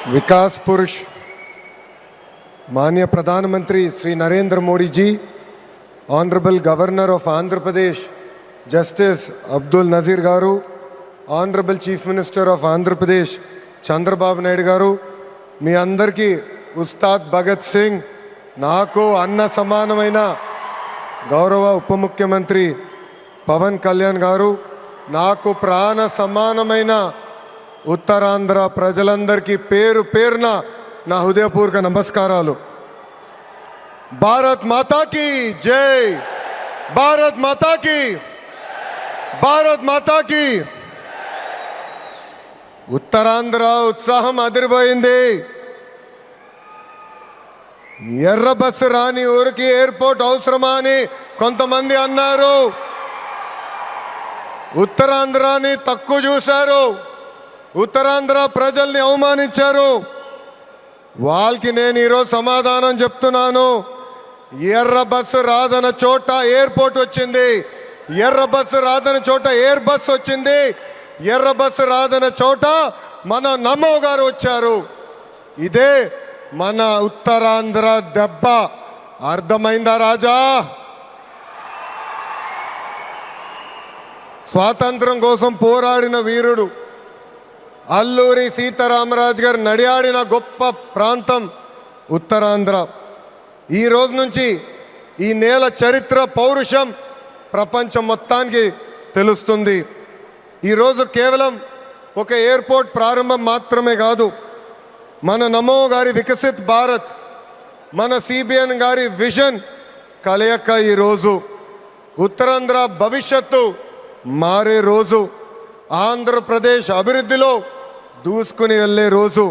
विकास पुरुष माननीय प्रधानमंत्री Shri Narendra Modi ji, honourable governor of Andhra Pradesh justice Abdul Nazeer garu, honourable chief minister of Andhra Pradesh Chandrababu Naidu garu, మీ అందరికీ ఉస్తాద్ భగత్ సింగ్, నాకు అన్న సమానమైన గౌరవ ఉప ముఖ్యమంత్రి పవన్ కళ్యాణ్ గారు, నాకు ప్రాణ సమానమైన ఉత్తరాంధ్ర ప్రజలందరికీ పేరు పేరున నా హృదయపూర్వక నమస్కారాలు. భారత్ మాతాకి జై, భారత్ మాతాకి, భారత్ మాతాకి. ఉత్తరాంధ్ర ఉత్సాహం అదిరిపోయింది. ఎర్ర బస్సు రాని ఊరికి ఎయిర్పోర్ట్ అవసరమా అని కొంతమంది అన్నారు. ఉత్తరాంధ్రాని తక్కువ చూశారు, ఉత్తరాంధ్ర ప్రజల్ని అవమానించారు. వాళ్ళకి నేను ఈరోజు సమాధానం చెప్తున్నాను. ఎర్ర బస్సు రాదన్న చోట ఎయిర్పోర్ట్ వచ్చింది, ఎర్ర బస్సు రాదన్న చోట ఎయిర్ బస్ వచ్చింది, ఎర్ర బస్సు రాదన్న చోట మన నమో గారు వచ్చారు. ఇదే మన ఉత్తరాంధ్ర దెబ్బ. అర్థమైందా రాజా? స్వాతంత్రం కోసం పోరాడిన వీరుడు అల్లూరి సీతారామరాజు గారు నడియాడిన గొప్ప ప్రాంతం ఉత్తరాంధ్ర. ఈ రోజు నుంచి ఈ నేల చరిత్ర, పౌరుషం ప్రపంచం మొత్తానికి తెలుస్తుంది. ఈరోజు కేవలం ఒక ఎయిర్పోర్ట్ ప్రారంభం మాత్రమే కాదు, మన నమో గారి వికసిత్ భారత్, మన సిబిఎన్ గారి విజన్ కలయిక ఈరోజు ఉత్తరాంధ్ర భవిష్యత్తు మారే రోజు, ఆంధ్రప్రదేశ్ అభివృద్ధిలో దూసుకుని వెళ్ళే రోజు.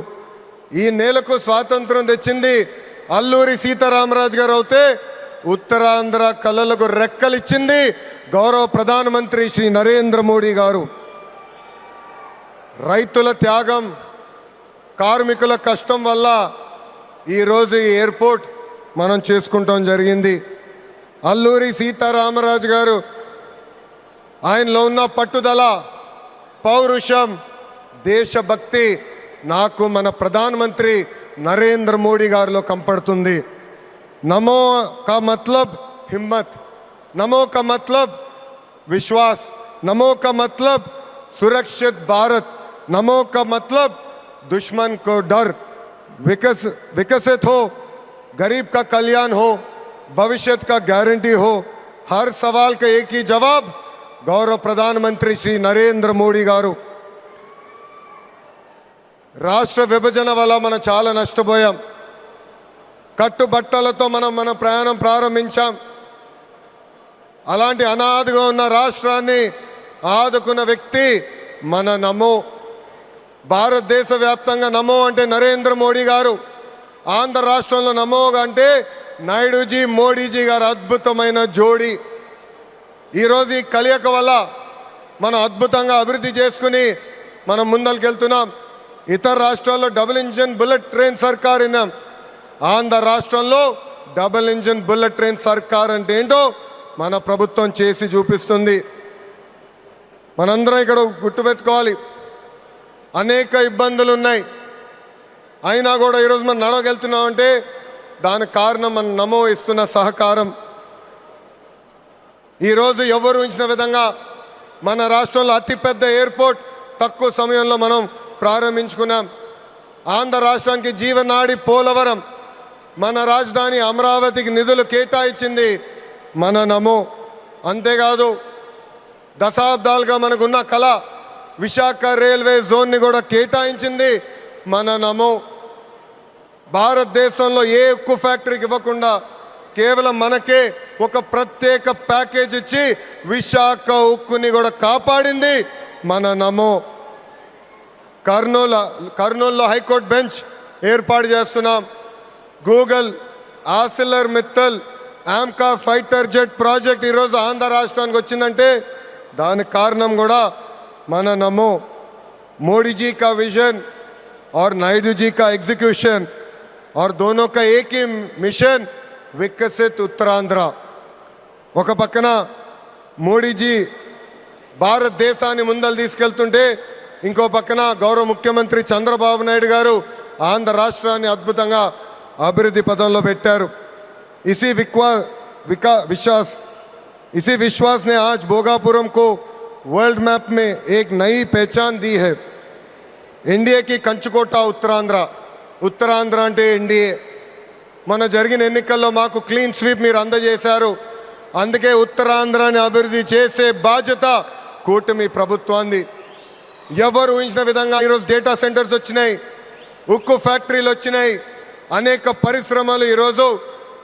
ఈ నేలకు స్వాతంత్రం తెచ్చింది అల్లూరి సీతారామరాజు గారు అయితే, ఉత్తరాంధ్ర కళలకు రెక్కలిచ్చింది గౌరవ ప్రధానమంత్రి శ్రీ నరేంద్ర మోడీ గారు. రైతుల త్యాగం, కార్మికుల కష్టం వల్ల ఈరోజు ఈ ఎయిర్పోర్ట్ మనం చేసుకుంటాం జరిగింది. అల్లూరి సీతారామరాజు గారు ఆయనలో ఉన్న పట్టుదల, పౌరుషం, దేశభక్తి నాకు మన ప్రధానమంత్రి నరేంద్ర మోడీ గారిలో కంపడుతుంది. నమో కా మతలబ్ హిమ్మత్, నమో కా మతలబ్ విశ్వాస్, నమో కా మతలబ్ सुरक्षित भारत, नमो का मतलब दुश्मन को डर, विकसित हो, गरीब का कल्याण हो, भविष्य का गारंटी हो. हर सवाल का एक ही जवाब गौरव प्रधानमंत्री श्री नरेंद्र मोदी गारू. రాష్ట్ర విభజన వల్ల మనం చాలా నష్టపోయాం. కట్టుబట్టలతో మన ప్రయాణం ప్రారంభించాం. అలాంటి అనాథగా ఉన్న రాష్ట్రాన్ని ఆదుకున్న వ్యక్తి మన నమో. భారతదేశ వ్యాప్తంగా నమో అంటే నరేంద్ర మోడీ గారు, ఆంధ్ర రాష్ట్రంలో నమో అంటే నాయుడుజీ, మోడీజీ గారు అద్భుతమైన జోడీ. ఈరోజు ఈ కలయిక వల్ల మనం అద్భుతంగా అభివృద్ధి చేసుకుని మనం ముందరికెళ్తున్నాం. ఇతర రాష్ట్రాల్లో డబుల్ ఇంజిన్ బుల్లెట్ ట్రైన్ సర్కార్ విన్నాం. ఆంధ్ర రాష్ట్రంలో డబుల్ ఇంజిన్ బుల్లెట్ ట్రైన్ సర్కార్ అంటే ఏంటో మన ప్రభుత్వం చేసి చూపిస్తుంది. మనందరం ఇక్కడ గుర్తుపెట్టుకోవాలి, అనేక ఇబ్బందులు ఉన్నాయి, అయినా కూడా ఈరోజు మనం నడవగలుగుతున్నామంటే దానికి కారణం మన నమో ఇస్తున్న సహకారం. ఈరోజు ఎవరు ఊహించిన విధంగా మన రాష్ట్రంలో అతిపెద్ద ఎయిర్పోర్ట్ తక్కువ సమయంలో మనం ప్రారంభించుకున్నాం. ఆంధ్ర రాష్ట్రానికి జీవనాడి పోలవరం, మన రాజధాని అమరావతికి నిధులు కేటాయించింది మన నమో. అంతేకాదు దశాబ్దాలుగా మనకున్న కళ విశాఖ రైల్వే జోన్ని కూడా కేటాయించింది మన నమో. భారతదేశంలో ఏ ఉక్కు ఫ్యాక్టరీకి ఇవ్వకుండా కేవలం మనకే ఒక ప్రత్యేక ప్యాకేజ్ ఇచ్చి విశాఖ ఉక్కుని కూడా కాపాడింది మన నమో. కర్నూలులో హైకోర్టు బెంచ్ ఏర్పాటు చేస్తున్నాం. Google, ఆసిలర్ Mittal, AMCA fighter jet project ఈరోజు ఆంధ్ర రాష్ట్రానికి వచ్చిందంటే దానికి కారణం కూడా మన నమో. मोदी जी का विजन और नायडू जी का एग्जीक्यूशन और दोनों का एक ही मिशन, विकसित उत्तरांध्र. ఒక పక్కన మోడీజీ భారతదేశాన్ని ముందలు తీసుకెళ్తుంటే ఇంకో పక్కన గౌరవ ముఖ్యమంత్రి చంద్రబాబు నాయుడు గారు ఆంధ్ర రాష్ట్రాన్ని అద్భుతంగా అభివృద్ధి పదంలో పెట్టారు. इसी विश्वास ने आज भोगापुरम को वर्ल्ड मैप में एक नई पहचान दी है. एनडीए की कंचुकोట ఉత్తరాంధ్ర అంటే ఎన్డీఏ. మన జరిగిన ఎన్నికల్లో మాకు క్లీన్ స్వీప్ మీరు అందజేశారు. అందుకే ఉత్తరాంధ్రాన్ని అభివృద్ధి చేసే బాధ్యత కూటమి ప్రభుత్వాన్ని. ఎవరు ఊహించిన విధంగా ఈరోజు డేటా సెంటర్స్ వచ్చినాయి, ఉక్కు ఫ్యాక్టరీలు వచ్చినాయి, అనేక పరిశ్రమలు ఈరోజు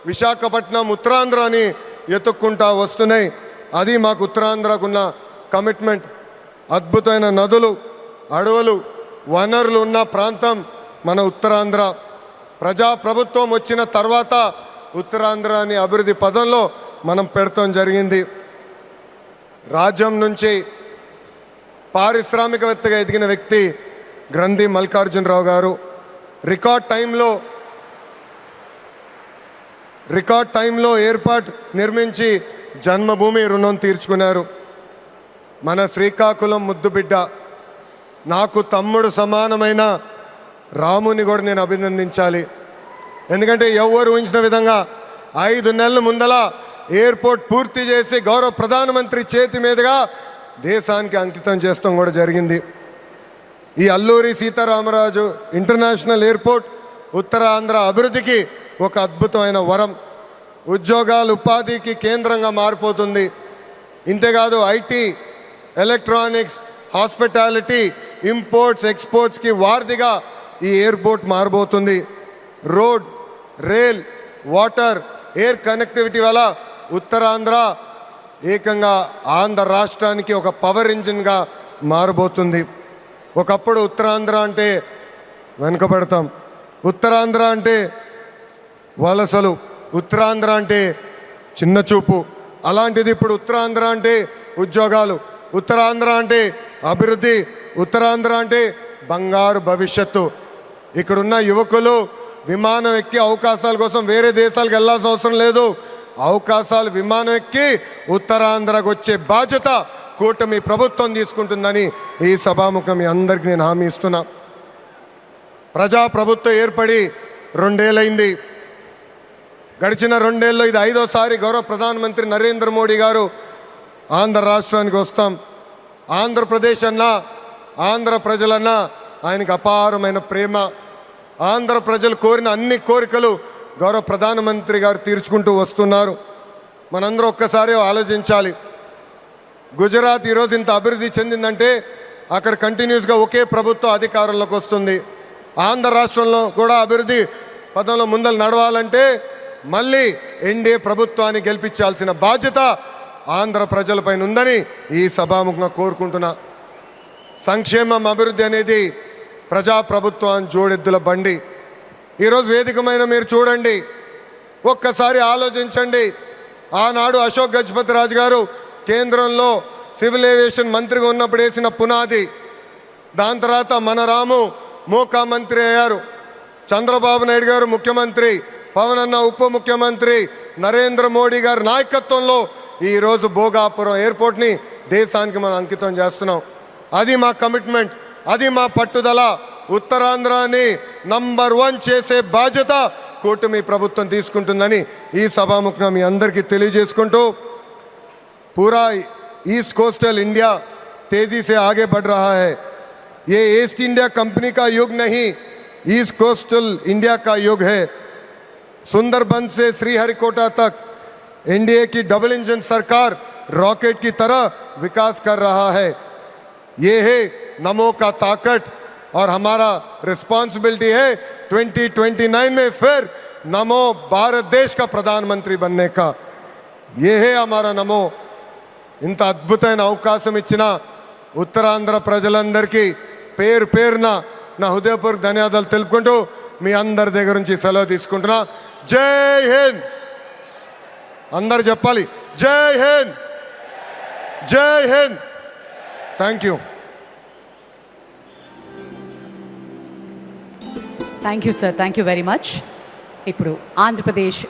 విశాఖపట్నం ఉత్తరాంధ్రాని ఎత్తుక్కుంటా వస్తున్నాయి. అది మాకు ఉత్తరాంధ్రకున్న కమిట్మెంట్. అద్భుతమైన నదులు, అడవులు, వనరులు ఉన్న ప్రాంతం మన ఉత్తరాంధ్ర. ప్రజాప్రభుత్వం వచ్చిన తర్వాత ఉత్తరాంధ్రాని అభివృద్ధి పదంలో మనం పెడతాం జరిగింది. రాజ్యం నుంచి పారిశ్రామికవేత్తగా ఎదిగిన వ్యక్తి గ్రంథి మల్లికార్జునరావు గారు రికార్డ్ టైంలో ఎయిర్పోర్ట్ నిర్మించి జన్మభూమి రుణం తీర్చుకున్నారు. మన శ్రీకాకుళం ముద్దుబిడ్డ, నాకు తమ్ముడు సమానమైన రాముని కూడా నేను అభినందించాలి. ఎందుకంటే ఎవరు ఊహించిన విధంగా 5 నెలల ముందల ఎయిర్పోర్ట్ పూర్తి చేసి గౌరవ ప్రధానమంత్రి చేతి మీదుగా దేశానికి అంకితం చేస్తాం కూడా జరిగింది. ఈ అల్లూరి సీతారామరాజు ఇంటర్నేషనల్ ఎయిర్పోర్ట్ ఉత్తరాంధ్ర అభివృద్ధికి ఒక అద్భుతమైన వరం. ఉద్యోగాలు, ఉపాధికి కేంద్రంగా మారిపోతుంది. ఇంతేకాదు ఐటీ, ఎలక్ట్రానిక్స్, హాస్పిటాలిటీ, ఇంపోర్ట్స్, ఎక్స్పోర్ట్స్కి వారధిగా ఈ ఎయిర్పోర్ట్ మారబోతుంది. Road, rail, water, air connectivity వల్ల ఉత్తరాంధ్ర ఏకంగా ఆంధ్ర రాష్ట్రానికి ఒక పవర్ ఇంజిన్గా మారబోతుంది. ఒకప్పుడు ఉత్తరాంధ్ర అంటే వెనుకబడతాం, ఉత్తరాంధ్ర అంటే వలసలు, ఉత్తరాంధ్ర అంటే చిన్న చూపు. అలాంటిది ఇప్పుడు ఉత్తరాంధ్ర అంటే ఉద్యోగాలు, ఉత్తరాంధ్ర అంటే అభివృద్ధి, ఉత్తరాంధ్ర అంటే బంగారు భవిష్యత్తు. ఇక్కడున్న యువకులు విమానం ఎక్కి అవకాశాల కోసం వేరే దేశాలకు వెళ్ళాల్సిన అవసరం లేదు. అవకాశాలు విమానం ఎక్కి ఉత్తరాంధ్రకు వచ్చే బాధ్యత కూటమి ప్రభుత్వం తీసుకుంటుందని ఈ సభాముఖం మీ అందరికీ నేను హామీ ఇస్తున్నా. ప్రజాప్రభుత్వం ఏర్పడి 2 ఏళ్ళైంది. గడిచిన 2 ఏళ్ళలో ఇది 5వ గౌరవ ప్రధానమంత్రి నరేంద్ర మోడీ గారు ఆంధ్ర రాష్ట్రానికి వస్తాం. ఆంధ్రప్రదేశ్ అన్నా, ఆంధ్ర ప్రజలన్నా ఆయనకు అపారమైన ప్రేమ. ఆంధ్ర ప్రజలు కోరిన అన్ని కోరికలు గౌరవ ప్రధానమంత్రి గారు తీర్చుకుంటూ వస్తున్నారు. మనందరూ ఒక్కసారి ఆలోచించాలి. గుజరాత్ ఈరోజు ఇంత అభివృద్ధి చెందిందంటే అక్కడ కంటిన్యూస్గా ఒకే ప్రభుత్వం అధికారంలోకి వస్తుంది. ఆంధ్ర రాష్ట్రంలో కూడా అభివృద్ధి పదంలో ముందలు నడవాలంటే మళ్ళీ ఎన్డీఏ ప్రభుత్వాన్ని గెలిపించాల్సిన బాధ్యత ఆంధ్ర ప్రజలపైన ఉందని ఈ సభాముఖంగా కోరుకుంటున్నా. సంక్షేమం, అభివృద్ధి అనేది ప్రజాప్రభుత్వాన్ని జోడెద్దుల బండి. ఈరోజు వేదికమైన మీరు చూడండి, ఒక్కసారి ఆలోచించండి. ఆనాడు అశోక్ గజపతి రాజు గారు కేంద్రంలో సివిల్ ఏవియేషన్ మంత్రిగా ఉన్నప్పుడు వేసిన పునాది. దాని తర్వాత మన రాము మోకా మంత్రి అయ్యారు, చంద్రబాబు నాయుడు గారు ముఖ్యమంత్రి, పవన్ అన్న ఉప ముఖ్యమంత్రి, నరేంద్ర మోడీ గారి నాయకత్వంలో ఈరోజు భోగాపురం ఎయిర్పోర్ట్ని దేశానికి మనం అంకితం చేస్తున్నాం. అది మా కమిట్మెంట్, అది మా పట్టుదల. ఉత్తరాంధ్రాని నంబర్ 1 చేసే బాధ్యత కూటమి ప్రభుత్వం తీసుకుంటుందని ఈ సభాముఖంగా మీ అందరికీ తెలియజేసుకుంటూ, पूरा ईस्ट कोस्टल इंडिया तेजी से आगे बढ़ रहा है. ये ईस्ट इंडिया कंपनी का युग नहीं, ईस्ट कोस्टल इंडिया का युग है. सुंदरबन से श्रीहरिकोटा तक एनडीए की डबल इंजन सरकार रॉकेट की तरह विकास कर रहा है. ये है नमो का ताकत और हमारा रिस्पॉन्सिबिलिटी है 2029 में फिर नमो भारत देश का प्रधानमंत्री बनने का. ये है हमारा नमो. ఇంత అద్భుతమైన అవకాశం ఇచ్చిన ఉత్తరాంధ్ర ప్రజలందరికీ పేరు పేరున నా హృదయపూర్వక ధన్యవాదాలు తెలుపుకుంటూ మీ అందరి దగ్గర నుంచి సెలవు తీసుకుంటున్నా. జై హింద్. అందరు చెప్పాలి, జై హింద్, జై Hind. Thank you. Thank you sir, thank you very much. ఇప్పుడు ఆంధ్రప్రదేశ్